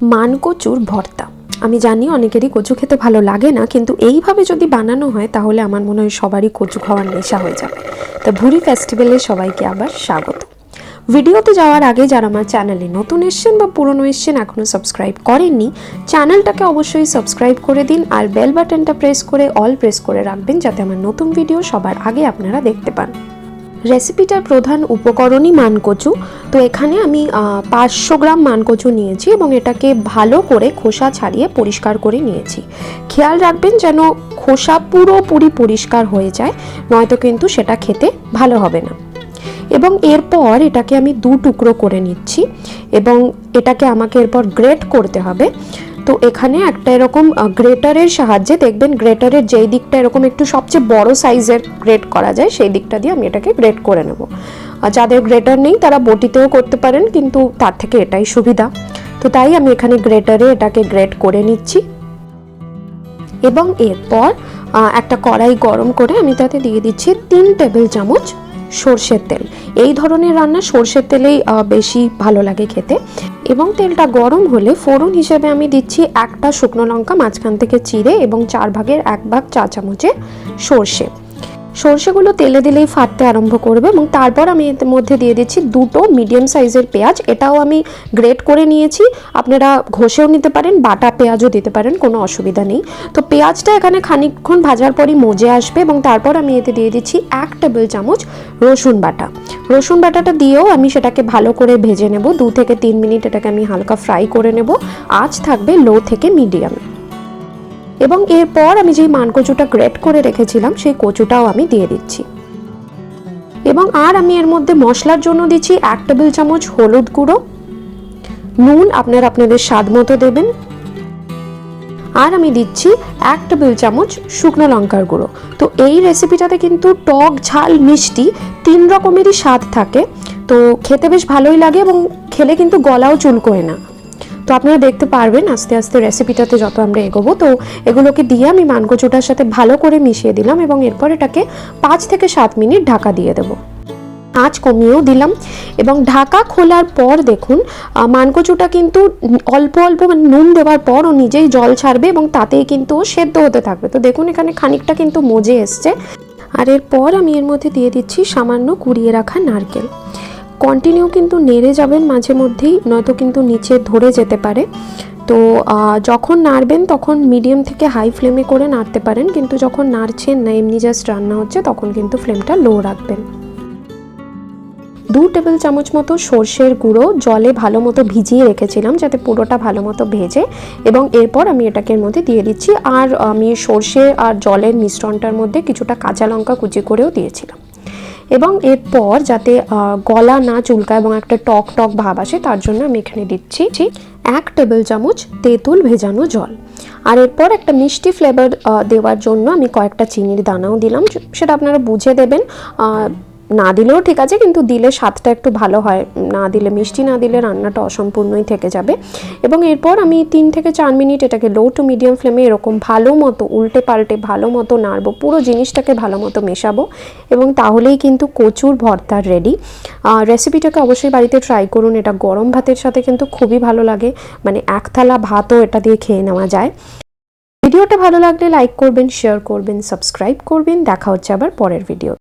মানকচুর ভর্তা। আমি জানি অনেকেরই কচু খেতে ভালো লাগে না, কিন্তু এইভাবে যদি বানানো হয় তাহলে আমার মনে হয় সবারই কচু খাওয়ার নেশা হয়ে যাবে। তো ভুরি ফেস্টিভ্যালে সবাইকে আবার স্বাগত। ভিডিওতে যাওয়ার আগে যারা আমার চ্যানেলে নতুন এসছেন বা পুরনো এসছেন, এখনও সাবস্ক্রাইব করেননি, চ্যানেলটাকে অবশ্যই সাবস্ক্রাইব করে দিন আর বেল বাটনটা প্রেস করে অল প্রেস করে রাখবেন, যাতে আমার নতুন ভিডিও সবার আগে আপনারা দেখতে পান। রেসিপিটার প্রধান উপকরণই মানকচু। তো এখানে আমি 500 গ্রাম মানকচু নিয়েছি এবং এটাকে ভালো করে খোসা ছাড়িয়ে পরিষ্কার করে নিয়েছি। খেয়াল রাখবেন যেন খোসা পুরোপুরি পরিষ্কার হয়ে যায়, নয়তো কিন্তু সেটা খেতে ভালো হবে না। এবং এরপর এটাকে আমি 2 টুকরো করে নিচ্ছি এবং এটাকে আমাকে এরপর গ্রেট করতে হবে। তো এখানে একটা এরকম গ্রেটারের সাহায্যে, দেখবেন গ্রেটারের যেই দিকটা এরকম একটু সবচেয়ে বড় সাইজের গ্রেট করা যায় সেই দিকটা দিয়ে আমি এটাকে গ্রেট করে নেব। যাদের গ্রেটার নেই তারা বটিতেও করতে পারেন, কিন্তু তার থেকে এটাই সুবিধা। তো তাই আমি এখানে গ্রেটারে এটাকে গ্রেট করে নিচ্ছি। এবং এরপর একটা কড়াই গরম করে আমি তাতে দিয়ে দিচ্ছি 3 টেবিল চামচ সর্ষের তেল। এই ধরনের রান্না সর্ষের তেলেই বেশি ভালো লাগে খেতে। এবং তেলটা গরম হলে ফোড়ন হিসেবে আমি দিচ্ছি একটা শুকনো লঙ্কা মাঝখান থেকে চিড়ে এবং 4 ভাগের 1 ভাগ চা চামচে সর্ষে। সর্ষেগুলো তেলে দিলেই ফাটতে আরম্ভ করবে এবং তারপর আমি এর মধ্যে দিয়ে দিচ্ছি 2টো মিডিয়াম সাইজের পেঁয়াজ। এটাও আমি গ্রেট করে নিয়েছি, আপনারা ঘষেও নিতে পারেন, বাটা পেঁয়াজও দিতে পারেন, কোনো অসুবিধা নেই। তো পেঁয়াজটা এখানে খানিকক্ষণ ভাজার পরই মজে আসবে এবং তারপর আমি এতে দিয়ে দিচ্ছি 1 টেবিল চামচ রসুন বাটা। রসুন বাটাটা দিয়েও আমি সেটাকে ভালো করে ভেজে নেব। 2 থেকে 3 মিনিট এটাকে আমি হালকা ফ্রাই করে নেব। আঁচ থাকবে লো থেকে মিডিয়াম। এবং এরপর আমি যেই মানকচুটা গ্রেট করে রেখেছিলাম সেই কচুটাও আমি দিয়ে দিচ্ছি। এবং আর আমি এর মধ্যে মশলার জন্য দিচ্ছি 1 টেবিল চামচ হলুদ গুঁড়ো, নুন আপনারা আপনাদের স্বাদ মতো দেবেন, আর আমি দিচ্ছি 1 টেবিল চামচ শুকনো লঙ্কার গুঁড়ো। তো এই রেসিপিটাতে কিন্তু টক, ঝাল, মিষ্টি 3 রকমেরই স্বাদ থাকে। তো খেতে বেশ ভালোই লাগে এবং খেলে কিন্তু গলাও চুলকোয় না। তো আপনারা দেখতে পারবেন আস্তে আস্তে রেসিপিটাতে যত আমরা এগোবো। তো এগুলোকে দিয়ে আমি মানকচুটার সাথে ভালো করে মিশিয়ে দিলাম এবং এরপর এটাকে 5 থেকে 7 মিনিট ঢাকা দিয়ে দেবো। আঁচ কমিয়েও দিলাম এবং ঢাকা খোলার পর দেখুন মানকচুটা কিন্তু অল্প অল্প নুন দেওয়ার পর ও নিজেই জল ছাড়বে এবং তাতেই কিন্তু সেদ্ধ হতে থাকবে। তো দেখুন এখানে খানিকটা কিন্তু মজে এসছে। আর এরপর আমি এর মধ্যে দিয়ে দিচ্ছি সামান্য কুড়িয়ে রাখা নারকেল। কন্টিনিউ কিন্তু নেড়ে যাবেন মাঝে মধ্যেই, নয়তো কিন্তু নিচে ধরে যেতে পারে। তো যখন নাড়বেন তখন মিডিয়াম থেকে হাই ফ্লেমে করে নাড়তে পারেন, কিন্তু যখন নাড়ছেন না, এমনি জাস্ট রান্না হচ্ছে, তখন কিন্তু ফ্লেমটা লো রাখবেন। 2 টেবিল চামচ মতো সর্ষের গুঁড়ো জলে ভালো মতো ভিজিয়ে রেখেছিলাম যাতে পুরোটা ভালো মতো ভেজে, এবং এরপর আমি এটাকে এর মধ্যে দিয়ে দিচ্ছি। আর আমি সর্ষে আর জলের মিশ্রণটার মধ্যে কিছুটা কাঁচা লঙ্কা কুচি করেও দিয়েছিলাম। এবং এরপর যাতে গলা না চুলকায় এবং একটা টক টক ভাব আসে, তার জন্য আমি এখানে দিচ্ছি 1 টেবিল চামচ তেঁতুল ভেজানো জল। আর এরপর একটা মিষ্টি ফ্লেভার দেওয়ার জন্য আমি কয়েকটা চিনির দানাও দিলাম, সেটা আপনারা বুঝে দেবেন। না দিলেও ঠিক আছে, কিন্তু দিলে স্বাদটা একটু ভালো হয়, না দিলে মিষ্টি না দিলে রান্নাটা অসম্পূর্ণই থেকে যাবে। এবং এরপর আমি 3 থেকে 4 মিনিট এটাকে লো টু মিডিয়াম ফ্লেমে এরকম ভালো মতো উল্টে পাল্টে ভালো মতো নাড়বো, পুরো জিনিসটাকে ভালো মতো মেশাবো, এবং তাহলেই কিন্তু কচুর ভর্তা রেডি। রেসিপিটাকে অবশ্যই বাড়িতে ট্রাই করুন, এটা গরম ভাতের সাথে কিন্তু খুবই ভালো লাগে, মানে 1 থালা ভাতও এটা দিয়ে খেয়ে নেওয়া যায়। ভিডিওটা ভালো লাগলে লাইক করবেন, শেয়ার করবেন, সাবস্ক্রাইব করবেন। দেখা হচ্ছে আবার পরের ভিডিও।